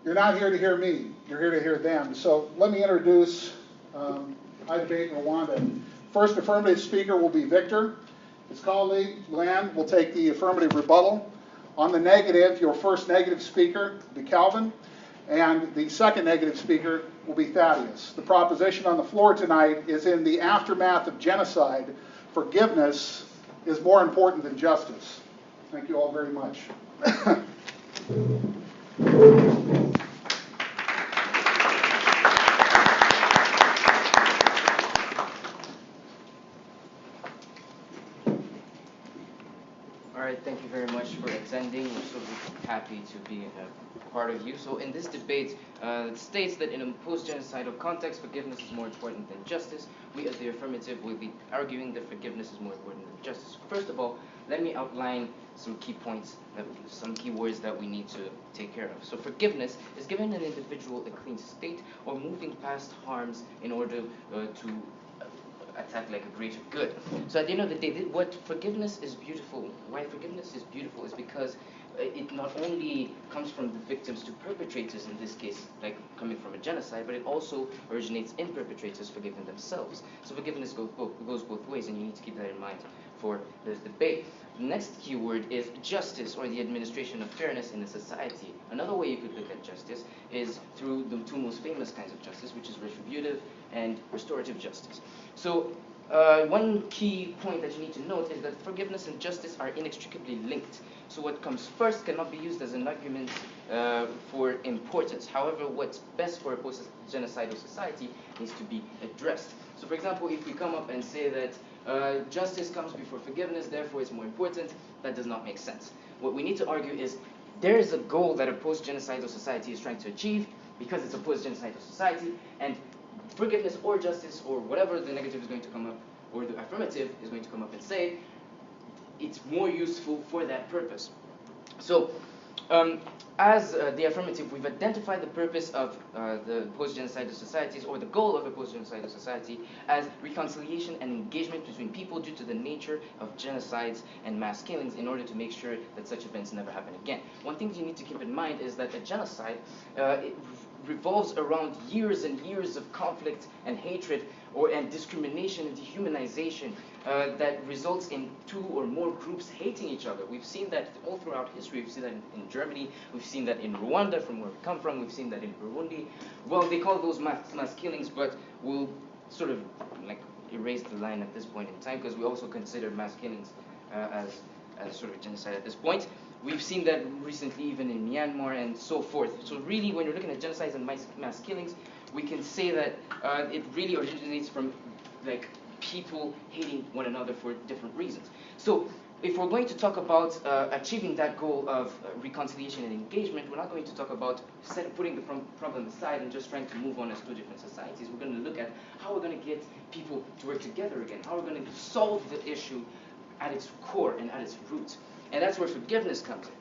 You're not here to hear me, you're here to hear them. So let me introduce I Debate in Rwanda. First affirmative speaker will be Victor. His colleague, Lan, will take the affirmative rebuttal. On the negative, your first negative speaker will be Calvin, and the second negative speaker will be Thaddeus. The proposition on the floor tonight is, in the aftermath of genocide, forgiveness is more important than justice. Thank you all very much. Thank you very much for attending. We're so happy to be a part of you. So in this debate, it states that in a post-genocidal context, forgiveness is more important than justice. We as the affirmative will be arguing that forgiveness is more important than justice. First of all, let me outline some key points, some key words that we need to take care of. So forgiveness is giving an individual a clean state or moving past harms in order to attack like a greater good. So at the end of the day, what forgiveness is beautiful, why forgiveness is beautiful is because it not only comes from the victims to perpetrators, in this case, like coming from a genocide, but it also originates in perpetrators forgiving themselves. So forgiveness goes both ways, and you need to keep that in mind for this debate. The next keyword is justice, or the administration of fairness in a society. Another way you could look at justice is through the two most famous kinds of justice, which is retributive and restorative justice. So one key point that you need to note is that forgiveness and justice are inextricably linked. So what comes first cannot be used as an argument for importance. However, what's best for a post-genocidal society needs to be addressed. So for example, if we come up and say that justice comes before forgiveness, therefore it's more important, that does not make sense. What we need to argue is there is a goal that a post-genocidal society is trying to achieve because it's a post-genocidal society, and forgiveness or justice or whatever the negative is going to come up, or the affirmative is going to come up and say, it's more useful for that purpose. So as the affirmative, we've identified the purpose of the post-genocidal societies, or the goal of a post-genocidal society, as reconciliation and engagement between people due to the nature of genocides and mass killings, in order to make sure that such events never happen again. One thing you need to keep in mind is that a genocide it revolves around years and years of conflict and hatred and discrimination and dehumanization that results in two or more groups hating each other. We've seen that all throughout history. We've seen that in Germany. We've seen that in Rwanda, from where we come from. We've seen that in Burundi. Well, they call those mass killings, but we'll sort of like erase the line at this point in time, because we also consider mass killings as sort of genocide at this point. We've seen that recently even in Myanmar and so forth. So really, when you're looking at genocides and mass killings, we can say that it really originates from like people hating one another for different reasons. So if we're going to talk about achieving that goal of reconciliation and engagement, we're not going to talk about putting the problem aside and just trying to move on as two different societies. We're going to look at how we're going to get people to work together again, how we're going to solve the issue at its core and at its roots. And that's where forgiveness comes in.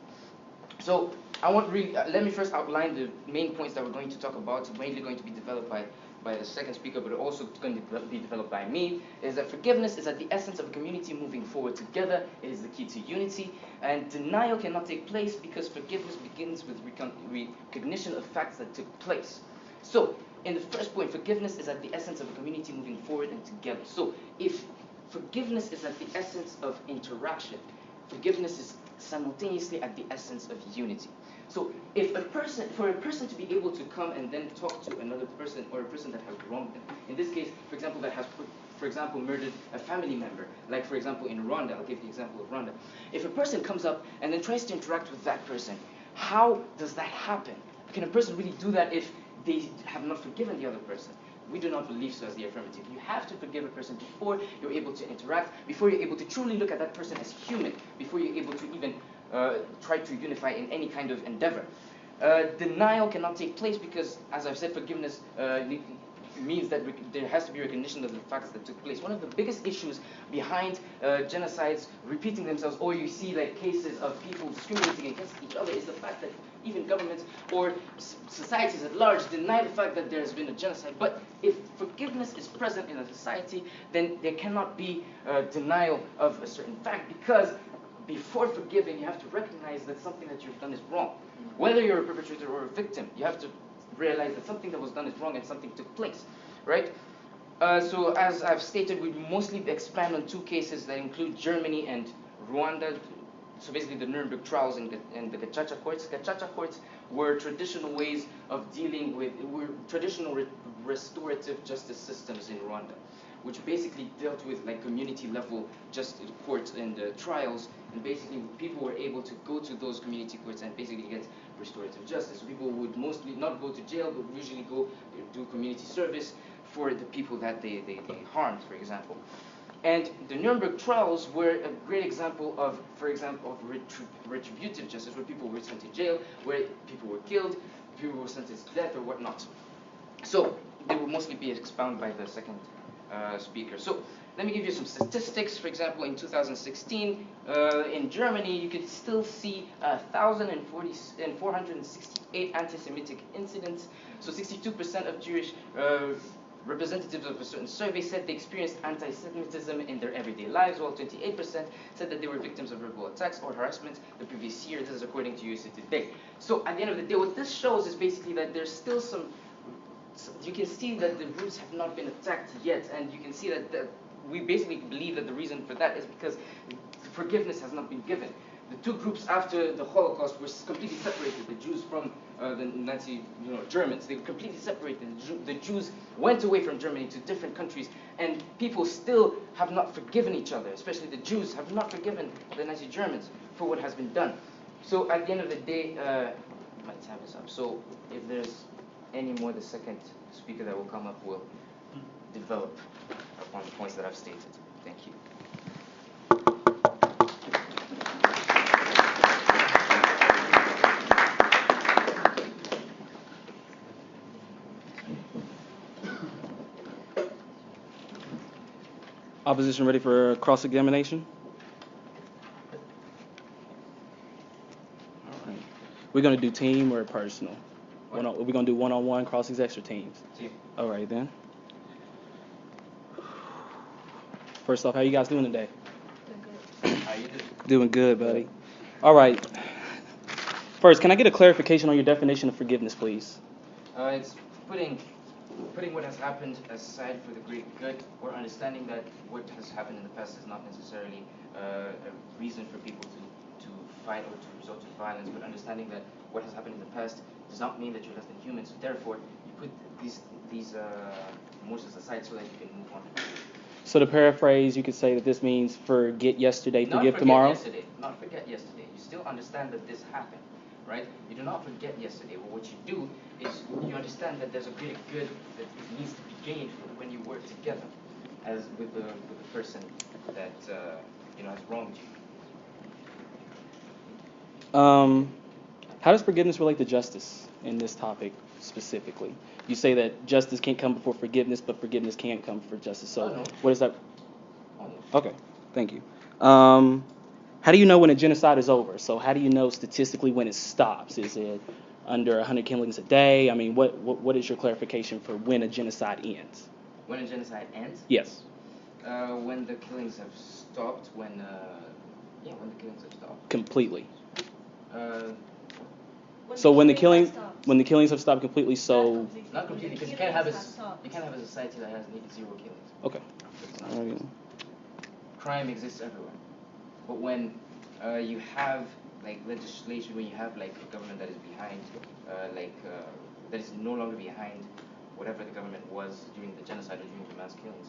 So let me first outline the main points that we're going to talk about, mainly going to be developed by the second speaker, but also going to be developed by me, is that forgiveness is at the essence of a community moving forward together. It is the key to unity, and denial cannot take place because forgiveness begins with recognition of facts that took place. So, in the first point, forgiveness is at the essence of a community moving forward and together. So, if forgiveness is at the essence of interaction, forgiveness is simultaneously at the essence of unity. So for a person to be able to come and then talk to another person, or a person that has wronged them, in this case, for example, that has, for example, murdered a family member, like for example in Rwanda, I'll give the example of Rwanda. If a person comes up and then tries to interact with that person, how does that happen? Can a person really do that if they have not forgiven the other person? We do not believe so as the affirmative. You have to forgive a person before you're able to interact, before you're able to truly look at that person as human, before you're able to even try to unify in any kind of endeavor. Denial cannot take place because, as I've said, forgiveness means that there has to be recognition of the facts that took place. One of the biggest issues behind genocides repeating themselves, or you see like cases of people discriminating against each other, is the fact that even governments or societies at large deny the fact that there has been a genocide. But if forgiveness is present in a society, then there cannot be denial of a certain fact, because before forgiving, you have to recognize that something that you've done is wrong. Whether you're a perpetrator or a victim, you have to realize that something that was done is wrong and something took place, right? So as I've stated, we mostly expand on two cases that include Germany and Rwanda. So basically the Nuremberg trials and the Gacaca courts. Gacaca courts were traditional ways of dealing with, were traditional restorative justice systems in Rwanda, which basically dealt with like community level courts and trials, and basically people were able to go to those community courts and basically get restorative justice. So people would mostly not go to jail, but usually go do community service for the people that they harmed, for example. And the Nuremberg trials were a great example of, for example, of retributive justice, where people were sent to jail, where people were killed, people were sentenced to death or whatnot. So they will mostly be expounded by the second speaker. So let me give you some statistics. For example, in 2016, in Germany, you could still see 1,468 anti-Semitic incidents. So 62% of Jewish representatives of a certain survey said they experienced anti-Semitism in their everyday lives, while 28% said that they were victims of verbal attacks or harassment the previous year. This is according to USA Today. So at the end of the day, what this shows is basically that there's still some, you can see that the groups have not been attacked yet, and you can see that we basically believe that the reason for that is because forgiveness has not been given. The two groups after the Holocaust were completely separated. The Jews from the Nazi Germans. They were completely separated. The Jews went away from Germany to different countries, and people still have not forgiven each other, especially the Jews have not forgiven the Nazi Germans for what has been done. So at the end of the day, my time is up. So if there's any more, the second speaker that will come up will develop upon the points that I've stated. Thank you. Opposition ready for cross-examination? All right. We're going to do team or personal? We're going to do one-on-one cross-exam or teams? Team. All right, then. First off, how you guys doing today? How you doing? Doing good, buddy. All right. First, can I get a clarification on your definition of forgiveness, please? It's putting what has happened aside for the great good, or understanding that what has happened in the past is not necessarily a reason for people to fight or to resort to violence, but understanding that what has happened in the past does not mean that you're less than human. So therefore, you put these emotions aside so that you can move on. So to paraphrase, you could say that this means forget yesterday, forgive tomorrow? Not forget yesterday. You still understand that this happened, right? You do not forget yesterday. But what you do is you understand that there's a greater good that needs to be gained when you work together, as with the person that has wronged you. How does forgiveness relate to justice in this topic specifically? You say that justice can't come before forgiveness, but forgiveness can come before justice. So no. What is that? Oh, no. Okay, thank you. How do you know when a genocide is over? So how do you know statistically when it stops? Is it under 100 killings a day? I mean, what is your clarification for when a genocide ends? When a genocide ends? Yes. When the killings have stopped. When the killings have stopped. Completely. When when the killings have stopped completely, so Not completely, because you can't have a society that has zero killings. okay. All right. Crime exists everywhere, but when you have like legislation, when you have like a government that is behind, that is no longer behind whatever the government was during the genocide or during the mass killings,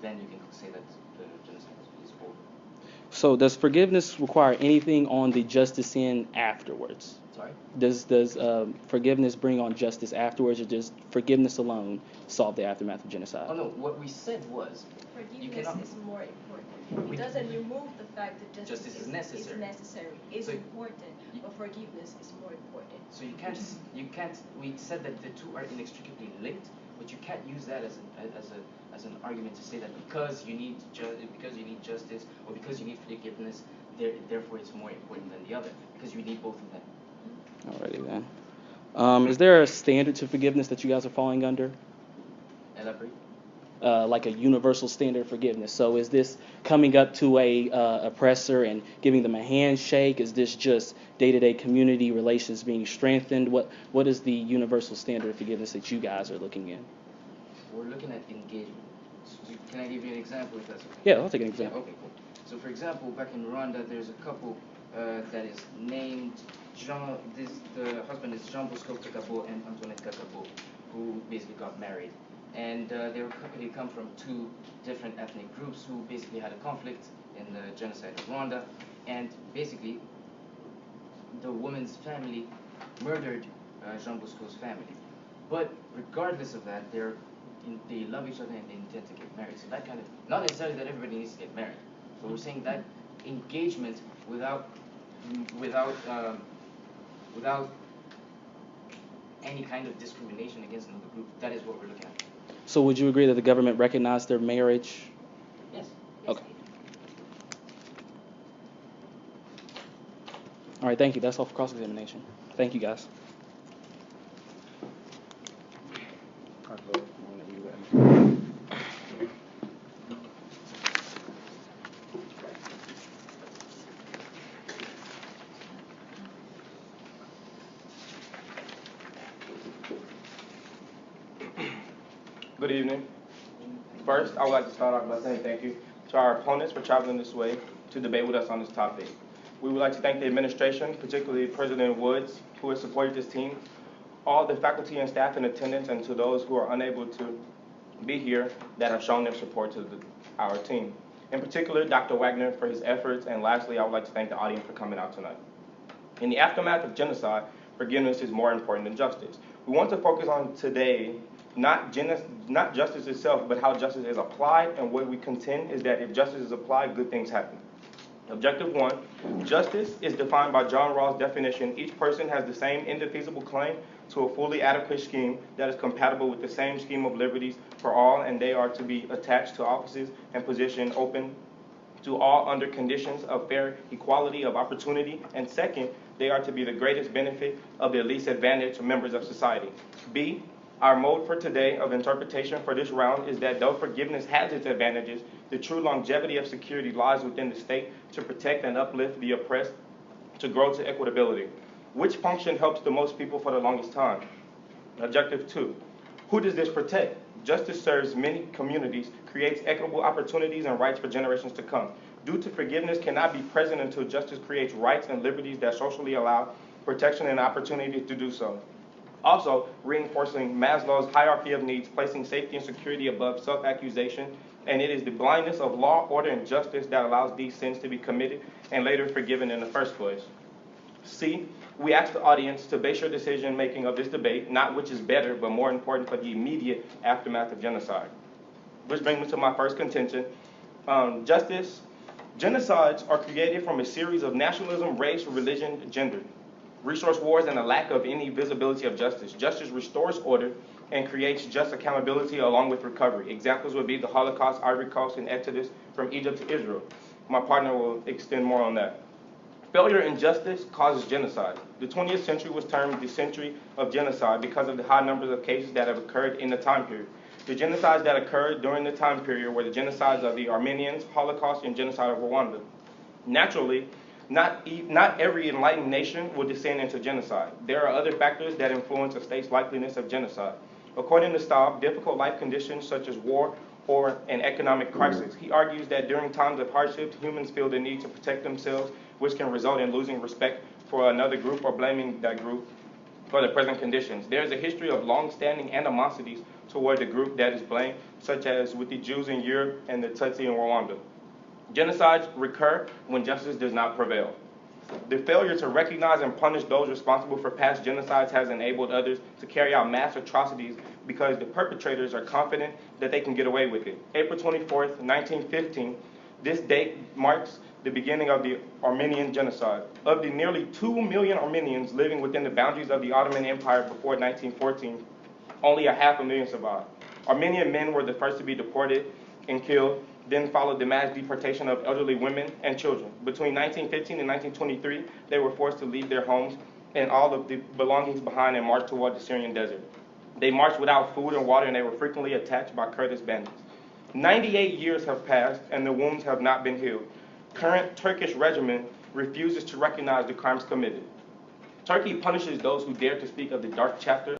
then you can say that the genocide is over. So does forgiveness require anything on the justice end afterwards? Sorry? Does forgiveness bring on justice afterwards, or does forgiveness alone solve the aftermath of genocide? Oh no, what we said was forgiveness is more important. It doesn't remove the fact that justice is necessary. It's important, but forgiveness is more important. So you can't. We said that the two are inextricably linked, but you can't use that as an argument to say that because you need justice or because you need forgiveness, therefore it's more important than the other, because you need both of them. Alrighty then. Is there a standard to forgiveness that you guys are falling under? Elaborate. like a universal standard of forgiveness? So is this coming up to a oppressor and giving them a handshake? Is this just day-to-day community relations being strengthened? What is the universal standard of forgiveness that you guys are looking in? We're looking at engagement. So can I give you an example if that's okay? Yeah, I'll take an example. Okay, cool. So for example, back in Rwanda, there's a couple that is named Jean. The husband is Jean Bosco Kakabo and Antoinette Kakabo, who basically got married. And they come from two different ethnic groups who basically had a conflict in the genocide of Rwanda. And basically, the woman's family murdered Jean Bosco's family. But regardless of that, they love each other and they intend to get married. So that kind of, not necessarily that everybody needs to get married, but we're saying that engagement without any kind of discrimination against another group, that is what we're looking at. So would you agree that the government recognized their marriage? Yes. Okay. All right, thank you. That's all for cross-examination. Thank you, guys. Good evening. First, I would like to start off by saying thank you to our opponents for traveling this way to debate with us on this topic. We would like to thank the administration, particularly President Woods, who has supported this team, all the faculty and staff in attendance, and to those who are unable to be here that have shown their support to our team. In particular, Dr. Wagner for his efforts, and lastly, I would like to thank the audience for coming out tonight. In the aftermath of genocide, forgiveness is more important than justice. We want to focus on today not justice itself, but how justice is applied, and what we contend is that if justice is applied, good things happen. Objective 1, justice is defined by John Rawls' definition. Each person has the same indefeasible claim to a fully adequate scheme that is compatible with the same scheme of liberties for all, and they are to be attached to offices and positions open to all under conditions of fair equality of opportunity. And second, they are to be the greatest benefit of the least advantaged members of society. B, our mode for today of interpretation for this round is that though forgiveness has its advantages, the true longevity of security lies within the state to protect and uplift the oppressed, to grow to equitability. Which function helps the most people for the longest time? Objective 2, who does this protect? Justice serves many communities, creates equitable opportunities and rights for generations to come. Due to forgiveness cannot be present until justice creates rights and liberties that socially allow protection and opportunity to do so. Also, reinforcing Maslow's hierarchy of needs, placing safety and security above self-accusation, and it is the blindness of law, order, and justice that allows these sins to be committed and later forgiven in the first place. C, we ask the audience to base your decision-making of this debate, not which is better, but more important for the immediate aftermath of genocide. Which brings me to my first contention. Justice. Genocides are created from a series of nationalism, race, religion, gender, resource wars, and a lack of any visibility of justice. Justice restores order and creates just accountability along with recovery. Examples would be the Holocaust, Ivory Coast, and Exodus from Egypt to Israel. My partner will extend more on that. Failure in justice causes genocide. The 20th century was termed the century of genocide because of the high numbers of cases that have occurred in the time period. The genocides that occurred during the time period were the genocides of the Armenians, Holocaust, and genocide of Rwanda. Naturally, not every enlightened nation will descend into genocide. There are other factors that influence a state's likeliness of genocide. According to Staub, difficult life conditions such as war or an economic crisis. He argues that during times of hardship, humans feel the need to protect themselves, which can result in losing respect for another group or blaming that group for the present conditions. There is a history of long-standing animosities toward the group that is blamed, such as with the Jews in Europe and the Tutsi in Rwanda. Genocides recur when justice does not prevail. The failure to recognize and punish those responsible for past genocides has enabled others to carry out mass atrocities because the perpetrators are confident that they can get away with it. April 24th, 1915, this date marks the beginning of the Armenian genocide. Of the nearly 2 million Armenians living within the boundaries of the Ottoman Empire before 1914, only 500,000 survived. Armenian men were the first to be deported and killed, then followed the mass deportation of elderly women and children. Between 1915 and 1923, they were forced to leave their homes and all of the belongings behind and march toward the Syrian desert. They marched without food and water, and they were frequently attacked by Kurdish bandits. 98 years have passed and the wounds have not been healed. Current Turkish regime refuses to recognize the crimes committed. Turkey punishes those who dare to speak of the dark chapter